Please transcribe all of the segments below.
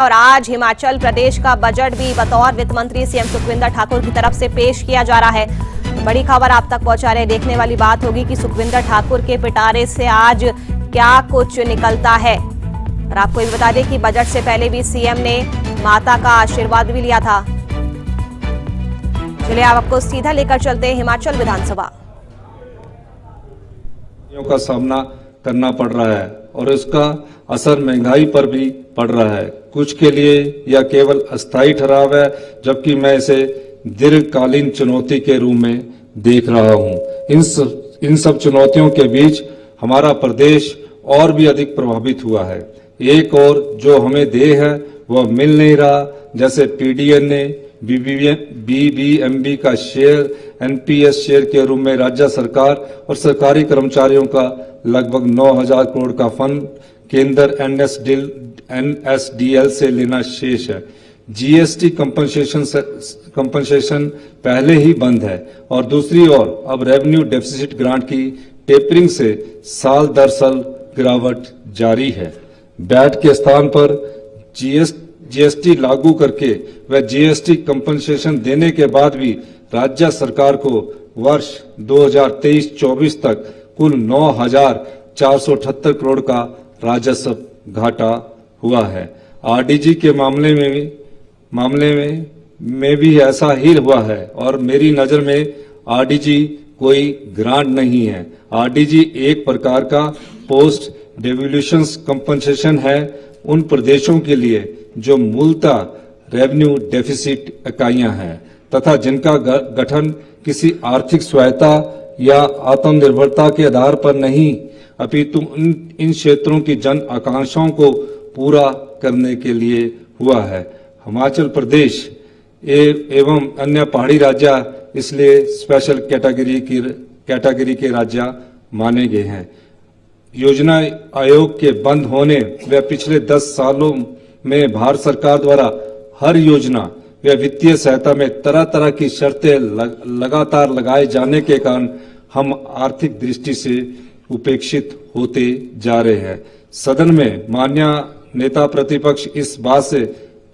और आज हिमाचल प्रदेश का बजट भी बतौर वित्त मंत्री सीएम सुखविंदर ठाकुर की तरफ से पेश किया जा रहा है। बड़ी खबर आप तक पहुंचा रहे। देखने वाली बात होगी कि सुखविंदर ठाकुर के पिटारे से आज क्या कुछ निकलता है। और आपको ये बता दें कि बजट से पहले भी सीएम ने माता का आशीर्वाद भी लिया था। चलिए आपको सीधा लेकर चलते हैं हिमाचल विधानसभा। का सामना करना पड़ रहा है और इसका असर महंगाई पर भी पड़ रहा है। कुछ के लिए यह केवल अस्थायी ठहराव है, जबकि मैं इसे दीर्घकालीन चुनौती के रूप में देख रहा हूं। इन सब चुनौतियों के बीच हमारा प्रदेश और भी अधिक प्रभावित हुआ है। एक और जो हमें देह है वह मिल नहीं रहा, जैसे पीडीएनए, बीबीएमबी का शेयर, एनपीएस शेयर के रूप में राज्य सरकार और सरकारी कर्मचारियों का लगभग 9,000 करोड़ का फंड केंद्र एनएसडीएल से लेना शेष है। जीएसटी कंपनसेशन पहले ही बंद है और दूसरी ओर अब रेवेन्यू डेफिसिट ग्रांट की टेपरिंग से साल दर साल गिरावट जारी है। वैट के स्थान पर जीएसटी लागू करके व जीएसटी कंपनसेशन देने के बाद भी राज्य सरकार को वर्ष 2023-24 तक कुल 9,478 करोड़ का राजस्व घाटा हुआ है। आरडीजी के मामले में भी ऐसा ही हुआ है और मेरी नजर में आरडीजी कोई ग्रांट नहीं है। आरडीजी एक प्रकार का पोस्ट डेवल्यूशन कंपनसेशन है उन प्रदेशों के लिए जो मूलतः रेवेन्यू डेफिसिट इकाइयां हैं तथा जिनका गठन किसी आर्थिक स्वायत्ता या आत्मनिर्भरता के आधार पर नहीं अपितु इन क्षेत्रों की जन आकांक्षाओं को पूरा करने के लिए हुआ है। हिमाचल प्रदेश एवं अन्य पहाड़ी राज्य इसलिए स्पेशल कैटेगरी के राज्य माने गए हैं। योजना आयोग के बंद होने व पिछले 10 सालों में भारत सरकार द्वारा हर योजना व वित्तीय सहायता में तरह तरह की शर्तें लगातार लगाए जाने के कारण हम आर्थिक दृष्टि से उपेक्षित होते जा रहे हैं। सदन में माननीय नेता प्रतिपक्ष इस बात से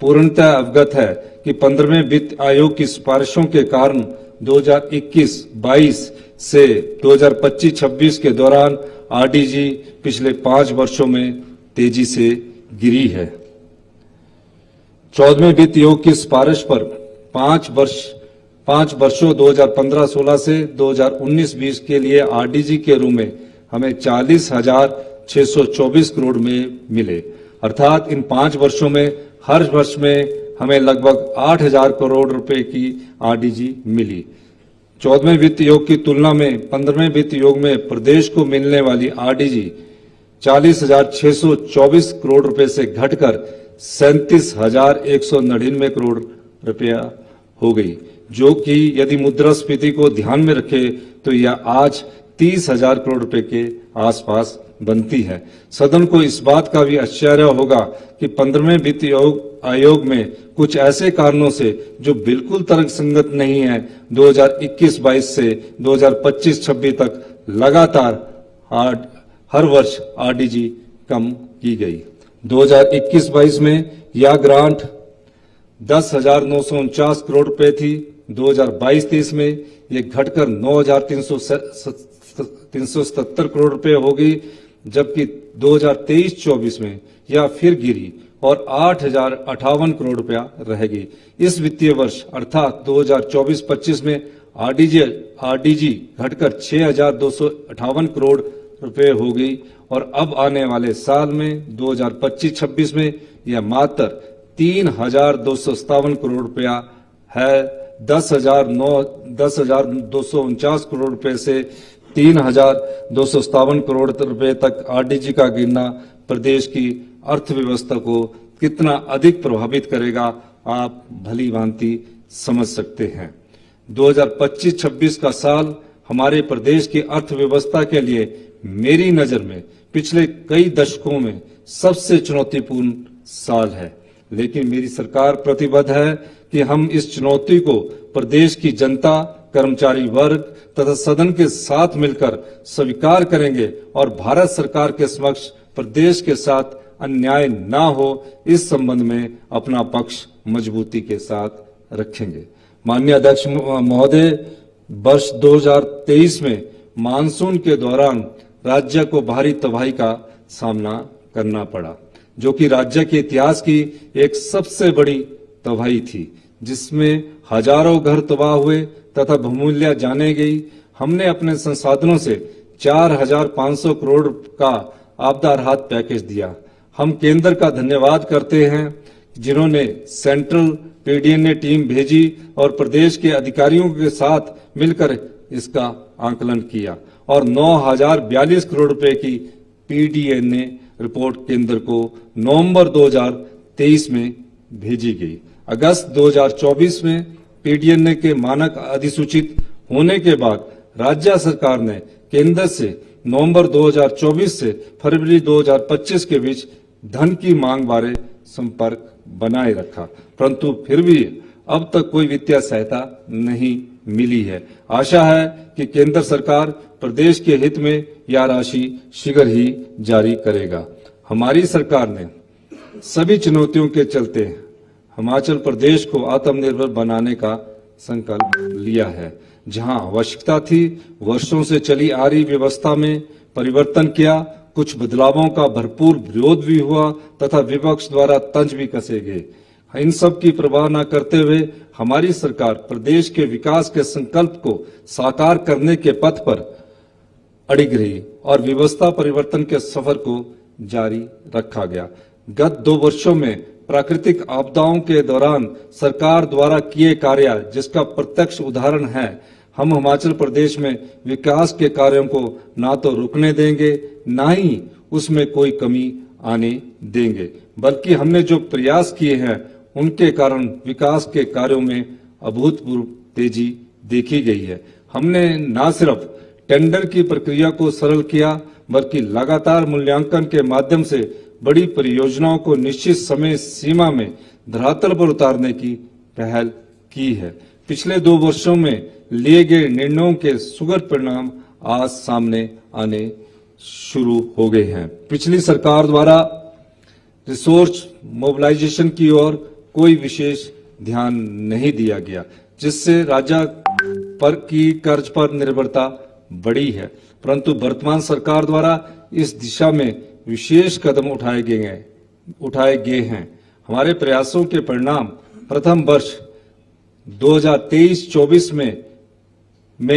पूर्णतः अवगत है कि 15वें वित्त आयोग की सिफारिशों के कारण 2021-22 से 2025-26 के दौरान आरडीजी पिछले 5 वर्षों में तेजी से गिरी है। 14वें वित्त आयोग की सिफारिश पर 5 वर्षों 2015-16 से 2019-20 के लिए आरडीजी के रूप में हमें 40,624 करोड़ में मिले, अर्थात इन 5 वर्षों में हर वर्ष में हमें लगभग 8,000 करोड़ रुपए की आरडीजी मिली। 14वें वित्त आयोग की तुलना में 15वें वित्त आयोग में प्रदेश को मिलने वाली आरडीजी 40,624 करोड़ रुपए से घटकर 37,199 करोड़ रुपया हो गई, जो कि यदि मुद्रास्फीति को ध्यान में रखे तो यह आज 30,000 करोड़ रुपए के आसपास बनती है। सदन को इस बात का भी आश्चर्य होगा कि 15वें वित्त आयोग में कुछ ऐसे कारणों से जो बिल्कुल तर्कसंगत नहीं है 2021-22 से 2025-26 तक लगातार हर वर्ष आरडीजी कम की गई। 2021-22 में यह ग्रांट 10,949 करोड़ रुपए थी। 2022-23 में ये घटकर 9,377 करोड़ रुपए हो गई, जबकि 2023-24 में यह फिर गिरी और 8,058 करोड़ रुपया रहेगी। इस वित्तीय वर्ष अर्थात 2024-25 में आरडीजी घटकर 6,258 करोड़ रुपए हो गई और अब आने वाले साल में 2025-26 में यह मात्र 3,257 करोड़ रुपया है। 10,249 करोड़ रुपए से 3,257 करोड़ रुपए तक आरडीजी का गिरना प्रदेश की अर्थव्यवस्था को कितना अधिक प्रभावित करेगा आप भली भांति समझ सकते हैं। 2025-26 का साल हमारे प्रदेश की अर्थव्यवस्था के लिए मेरी नजर में पिछले कई दशकों में सबसे चुनौतीपूर्ण साल है, लेकिन मेरी सरकार प्रतिबद्ध है कि हम इस चुनौती को प्रदेश की जनता, कर्मचारी वर्ग तथा सदन के साथ मिलकर स्वीकार करेंगे और भारत सरकार के समक्ष प्रदेश के साथ अन्याय ना हो, इस संबंध में अपना पक्ष मजबूती के साथ रखेंगे। माननीय अध्यक्ष महोदय, वर्ष 2023 में मानसून के दौरान राज्य को भारी तबाही का सामना करना पड़ा, जो कि राज्य के इतिहास की एक सबसे बड़ी तबाही थी, जिसमें हजारों घर तबाह हुए तथा बहुमूल्य जाने गई। हमने अपने संसाधनों से 4,500 करोड़ का आपदा राहत पैकेज दिया। हम केंद्र का धन्यवाद करते हैं, जिन्होंने सेंट्रल पीडीएनए टीम भेजी और प्रदेश के अधिकारियों के साथ मिलकर इसका आकलन किया और 9,042 करोड़ रुपए की पीडीएनए रिपोर्ट केंद्र को नवंबर 2023 में भेजी गई। अगस्त 2024 में पीडीएनए के मानक अधिसूचित होने के बाद राज्य सरकार ने केंद्र से नवंबर 2024 से फरवरी 2025 के बीच धन की मांग बारे संपर्क बनाए रखा, परंतु फिर भी अब तक कोई वित्तीय सहायता नहीं मिली है। आशा है कि केंद्र सरकार प्रदेश के हित में यह राशि शीघ्र ही जारी करेगा। हमारी सरकार ने सभी चुनौतियों के चलते हिमाचल प्रदेश को आत्मनिर्भर बनाने का संकल्प लिया है। जहां आवश्यकता थी, वर्षों से चली आ रही व्यवस्था में परिवर्तन किया, कुछ बदलावों का भरपूर विरोध भी हुआ तथा विपक्ष द्वारा तंज भी कसे गए। इन सब की परवाह न करते हुए हमारी सरकार प्रदेश के विकास के संकल्प को साकार करने के पथ पर अड़िग रही और व्यवस्था परिवर्तन के सफर को जारी रखा गया। गत 2 वर्षों में प्राकृतिक आपदाओं के दौरान सरकार द्वारा किए कार्य, जिसका प्रत्यक्ष उदाहरण है, हम हिमाचल प्रदेश में विकास के कार्यों को ना तो रुकने देंगे, ना ही उसमें कोई कमी आने देंगे, बल्कि हमने जो प्रयास किए हैं उनके कारण विकास के कार्यों में अभूतपूर्व तेजी देखी गई है। हमने न सिर्फ टेंडर की प्रक्रिया को सरल किया, बल्कि लगातार मूल्यांकन के माध्यम से बड़ी परियोजनाओं को निश्चित समय सीमा में धरातल पर उतारने की पहल की है। पिछले 2 वर्षों में लिए गए निर्णयों के सुखद परिणाम आज सामने आने शुरू हो गए हैं। पिछली सरकार द्वारा रिसोर्स मोबिलाइजेशन की ओर कोई विशेष ध्यान नहीं दिया गया, जिससे राज्य पर की कर्ज पर निर्भरता बढ़ी है, परंतु वर्तमान सरकार द्वारा इस दिशा में विशेष कदम उठाए गए हैं। हमारे प्रयासों के परिणाम प्रथम वर्ष 2023-24 में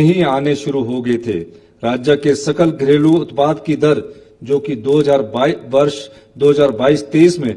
ही आने शुरू हो गए थे। राज्य के सकल घरेलू उत्पाद की दर, जो कि 2022-23 में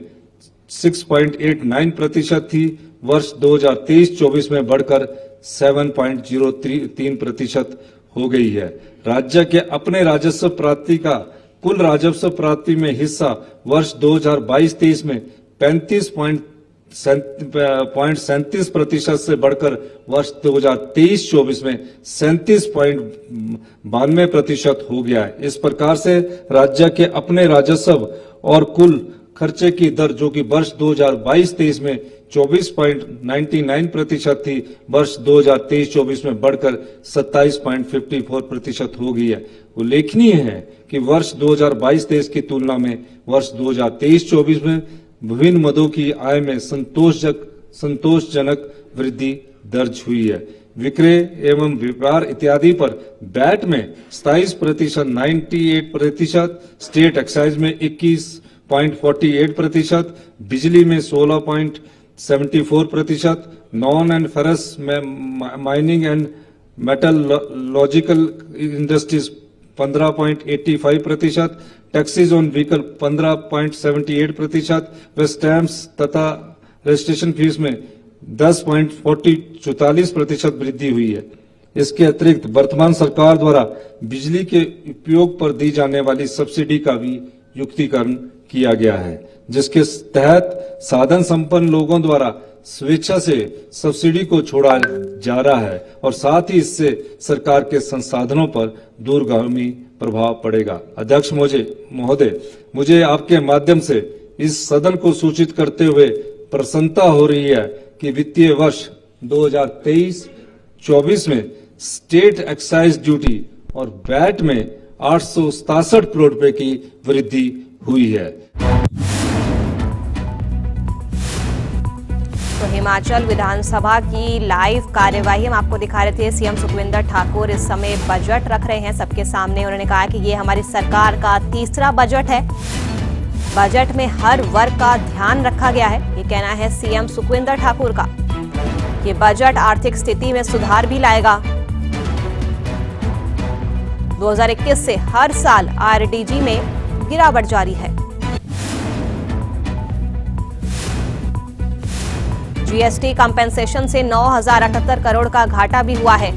6.89% थी, वर्ष 2023-24 में बढ़कर 7.03% हो गई है। राज्य के अपने राजस्व प्राप्ति का कुल राजस्व प्राप्ति में हिस्सा वर्ष 2022-23 में 35.37% से बढ़कर वर्ष 2023-24 में 37.92% हो गया है। इस प्रकार से राज्य के अपने राजस्व और कुल खर्चे की दर, जो कि वर्ष 2022-23 में 24.99% थी, वर्ष 2023-24 में बढ़कर 27.54% हो गई है। उल्लेखनीय है कि वर्ष 2022-23 की तुलना में वर्ष 2023-24 में विभिन्न मदों की आय में संतोषजनक वृद्धि दर्ज हुई है। विक्रय एवं व्यापार इत्यादि पर वैट में 27%, 98%, स्टेट एक्साइज में 21.48%, बिजली में 16.74%, non and ferrous mining and metallurgical industries 15.85%, taxes on vehicle 15.78% व स्टैम्प्स तथा रजिस्ट्रेशन फीस में 10.44% वृद्धि हुई है। इसके अतिरिक्त वर्तमान सरकार द्वारा बिजली के उपयोग पर दी जाने वाली सब्सिडी का भी युक्तिकरण किया गया है, जिसके तहत साधन संपन्न लोगों द्वारा स्वेच्छा से सब्सिडी को छोड़ा जा रहा है और साथ ही इससे सरकार के संसाधनों पर दूरगामी प्रभाव पड़ेगा। अध्यक्ष महोदय, मुझे आपके माध्यम से इस सदन को सूचित करते हुए प्रसन्नता हो रही है कि वित्तीय वर्ष 2023-24 में स्टेट एक्साइज ड्यूटी और वैट में 867 करोड़ रुपए की वृद्धि हुई है। तो हिमाचल विधानसभा की लाइव कार्यवाही हम आपको दिखा रहे थे। सीएम सुखविंदर ठाकुर इस समय बजट रख रहे हैं सबके सामने। उन्होंने कहा कि ये हमारी सरकार का तीसरा बजट है। बजट में हर वर्ग का ध्यान रखा गया है, ये कहना है सीएम सुखविंदर ठाकुर का। ये बजट आर्थिक स्थिति में सुधार भी लाएगा। 2021 से हर साल आरडीजी में गिरावट जारी है। जीएसटी कंपेंसेशन से 9,078 करोड़ का घाटा भी हुआ है।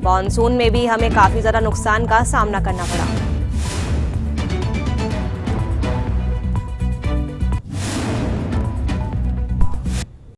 मॉनसून में भी हमें काफी ज्यादा नुकसान का सामना करना पड़ा।